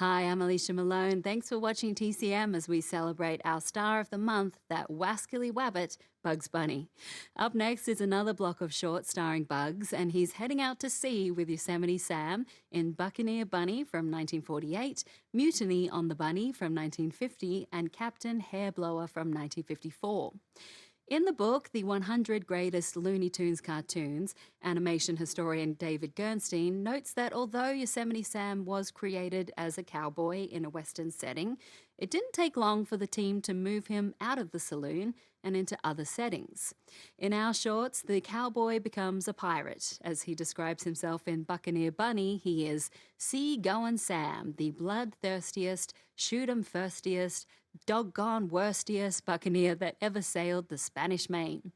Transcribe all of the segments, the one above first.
Hi, I'm Alicia Malone. Thanks for watching TCM as we celebrate our star of the month, that wascally wabbit, Bugs Bunny. Up next is another block of shorts starring Bugs, and he's heading out to sea with Yosemite Sam in Buccaneer Bunny from 1948, Mutiny on the Bunny from 1950, and Captain Hairblower from 1954. In the book, The 100 Greatest Looney Tunes Cartoons, animation historian David Gernstein notes that although Yosemite Sam was created as a cowboy in a Western setting, it didn't take long for the team to move him out of the saloon and into other settings. In our shorts, the cowboy becomes a pirate. As he describes himself in Buccaneer Bunny, he is sea-goin' Sam, the bloodthirstiest, shoot-'em-firstiest, doggone worstiest buccaneer that ever sailed the Spanish Main.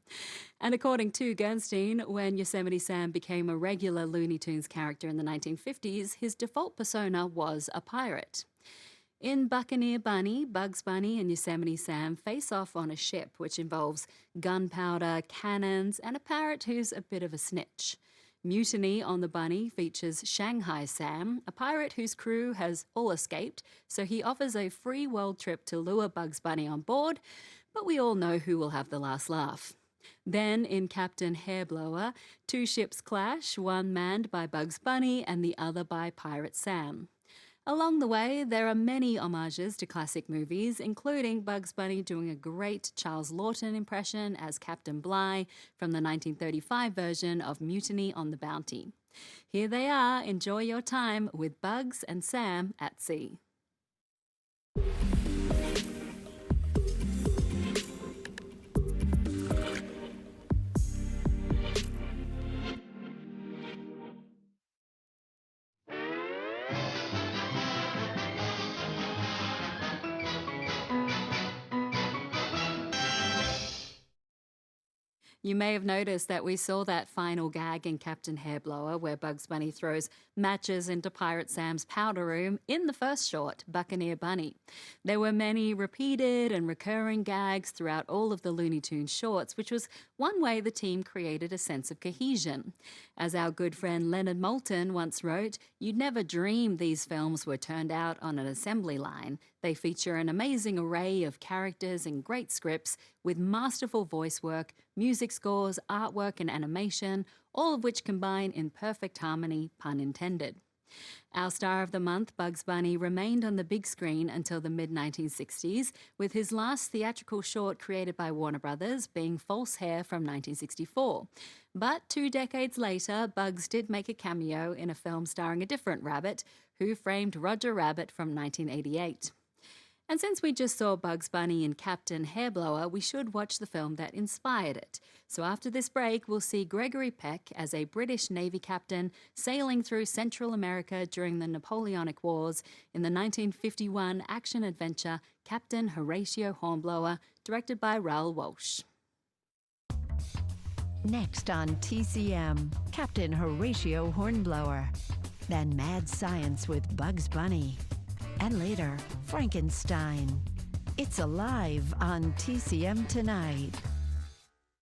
And according to Gernstein, when Yosemite Sam became a regular Looney Tunes character in the 1950s, his default persona was a pirate. In Buccaneer Bunny, Bugs Bunny and Yosemite Sam face off on a ship which involves gunpowder, cannons, and a parrot who's a bit of a snitch. Mutiny on the Bunny features Shanghai Sam, a pirate whose crew has all escaped, so he offers a free world trip to lure Bugs Bunny on board, but we all know who will have the last laugh. Then, in Captain Hairblower, two ships clash, one manned by Bugs Bunny and the other by Pirate Sam. Along the way, there are many homages to classic movies, including Bugs Bunny doing a great Charles Lawton impression as Captain Bligh from the 1935 version of Mutiny on the Bounty. Here they are. Enjoy your time with Bugs and Sam at sea. You may have noticed that we saw that final gag in Captain Hairblower where Bugs Bunny throws matches into Pirate Sam's powder room in the first short, Buccaneer Bunny. There were many repeated and recurring gags throughout all of the Looney Tunes shorts, which was one way the team created a sense of cohesion. As our good friend Leonard Moulton once wrote, "You'd never dream these films were turned out on an assembly line. They feature an amazing array of characters and great scripts with masterful voice work, music scores, artwork, and animation, all of which combine in perfect harmony, pun intended." Our star of the month, Bugs Bunny, remained on the big screen until the mid-1960s, with his last theatrical short created by Warner Brothers being False Hair from 1964. But 2 decades later, Bugs did make a cameo in a film starring a different rabbit, Who Framed Roger Rabbit from 1988. And since we just saw Bugs Bunny in Captain Hairblower, we should watch the film that inspired it. So after this break, we'll see Gregory Peck as a British Navy captain sailing through Central America during the Napoleonic Wars in the 1951 action-adventure Captain Horatio Hornblower, directed by Raoul Walsh. Next on TCM, Captain Horatio Hornblower. Then Mad Science with Bugs Bunny. And later, Frankenstein. It's alive on TCM tonight.